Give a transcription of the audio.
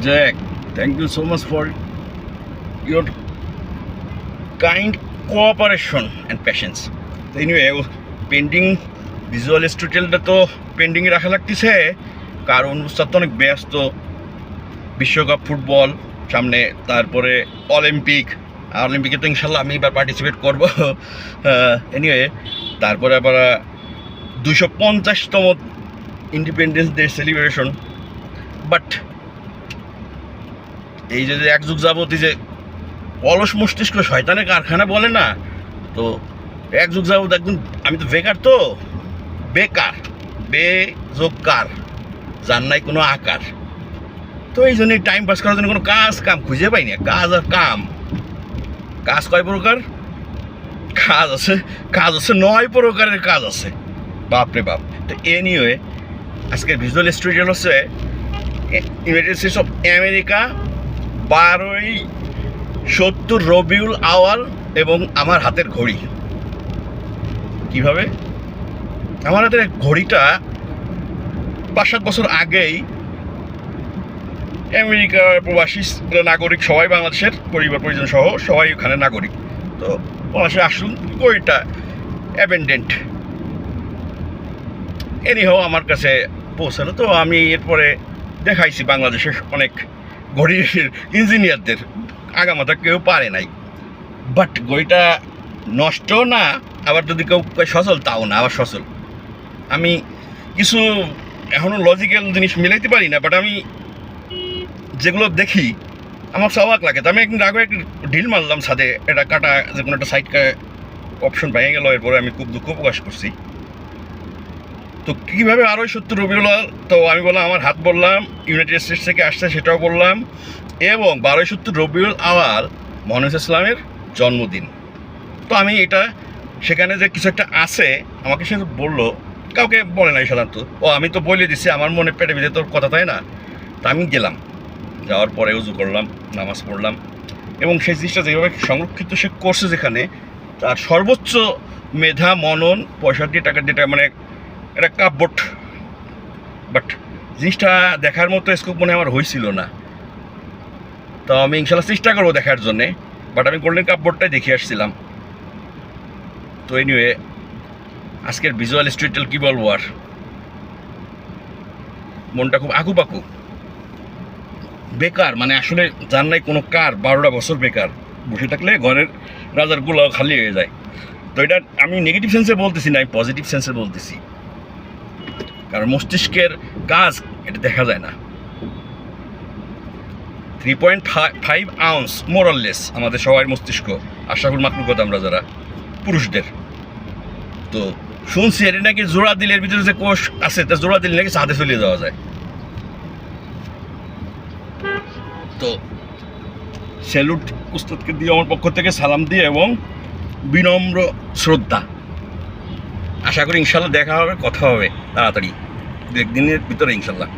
Jack, thank you so much for your kind cooperation and patience. তো anyway, pending visual স্টুডিওটা তো পেন্ডিংয়ে রাখা লাগতেছে, কারণ উস্তাদ তো অনেক ব্যস্ত। বিশ্বকাপ ফুটবল সামনে, তারপরে অলিম্পিকে তো ইনশাল্লাহ আমি এবার পার্টিসিপেট করবো। এনিওয়ে, তারপরে আবার 250তম ইন্ডিপেন্ডেন্স ডে সেলিব্রেশন। বাট এই যে এক যুগ যাবতই যে অলস মস্তিষ্ক শয়তানের কারখানা বলে না, তো এক যুগ যাবত একদম আমি তো বেকার বেযোগকার, যার নাই কোনো আকার। তো এই জন্যই টাইম পাস করার জন্য কোনো কাম খুঁজে পাই না। কাজ কয় প্রকার? কাজ আছে 9 প্রকারের কাজ আছে, বাপরে বাপ। তো এনিওয়ে, আজকের ভিজুয়াল স্টুডিও হচ্ছে ইউনাইটেড স্টেটস অফ আমেরিকা, 12/70 রবিউল আওয়াল, এবং আমার হাতের ঘড়ি। কিভাবে? আমার হাতের ঘড়িটা 5-7 বছর আগেই আমেরিকার প্রবাসী নাগরিক সবাই, বাংলাদেশের পরিবার পরিজন সহ সবাই ওখানে নাগরিক, তো বাংলাদেশে আসুন ঘড়িটা অ্যাবেন্ডেন্ট এনিহাও আমার কাছে পৌঁছালো। তো আমি এরপরে দেখাইছি বাংলাদেশের অনেক ঘড়ির ইঞ্জিনিয়ারদের, আগামাথা কেউ পারে নাই। বাট ঘড়িটা নষ্ট না, আবার যদি কেউ সচল তাও না, আবার সচল। আমি কিছু এখনও লজিক্যাল জিনিস মিলাইতে পারি না, বাট আমি যেগুলো দেখি আমার অবাক লাগে। তো আমি একদিন আগে একটা ঢিল মারলাম ছাদে, এটা কাটা যে কোনো একটা সাইড অপশন ভেঙে গেল। এরপরে আমি খুব দুঃখ প্রকাশ করছি। তো কীভাবে 12/70 রবিউল আওয়াল, তো আমি বললাম আমার হাত, বললাম ইউনাইটেড স্টেটস থেকে আসছে সেটাও বললাম, এবং 12/70 রবিউল আওয়াল মহানবী ইসলামের জন্মদিন। তো আমি এটা সেখানে যে কিছু একটা আছে আমাকে সে বললো, কাউকে বলে নাই সাধারণত। আমি তো বলে দিচ্ছি, আমার মনে পেটে ভিতরে তোর কথা, তাই না? তা আমি গেলাম, যাওয়ার পরে উজু করলাম, নামাজ পড়লাম, এবং সেই জিনিসটা যেভাবে সংরক্ষিত সে করছে, যেখানে তার সর্বোচ্চ মেধা, মনন, পয়সা দিয়ে, টাকা দিয়ে, মানে একটা কাপবোর্ড। বাট জিনিসটা দেখার মতো স্কোপ মনে আমার হয়েছিল না। তো আমি ইনশাল্লাহ চেষ্টা করবো দেখার জন্যে, বাট আমি গোল্ডেন কাপবোর্ডটাই দেখে আসছিলাম। তো এনিওয়ে, আজকের ভিজুয়াল স্টুডিও কী বলবো আর, মনটা খুব আকুপাকু, বেকার, মানে আসলে যার নাই কোনো কার, 12টা বছর বেকার বসে থাকলে ঘরের রাজারগুলো খালি হয়ে যায়। তো এটা আমি নেগেটিভ সেন্সে বলতেছি না, আমি পজিটিভ সেন্সে বলতেছি, কারণ মস্তিষ্কের কাজ এটা দেখা যায় না। 3.5 আউন্স মোরাললেস আমাদের সবার মস্তিষ্ক, আশরাফুল মাখলুকাত আমরা যারা পুরুষদের। তো শুনছি এটা নাকি জোড়া দিলের ভিতরে যে কোষ আছে, তা জোড়া দিলে নাকি সাথে চলে যাওয়া যায়। তো স্যালুট উস্তাদকে দিয়ে আমার পক্ষ থেকে সালাম দিয়ে, এবং বিনম্র শ্রদ্ধা। আশা করি ইনশাল্লাহ দেখা হবে, কথা হবে তাড়াতাড়ি, 1 দিনের ভিতরে ইনশাল্লাহ।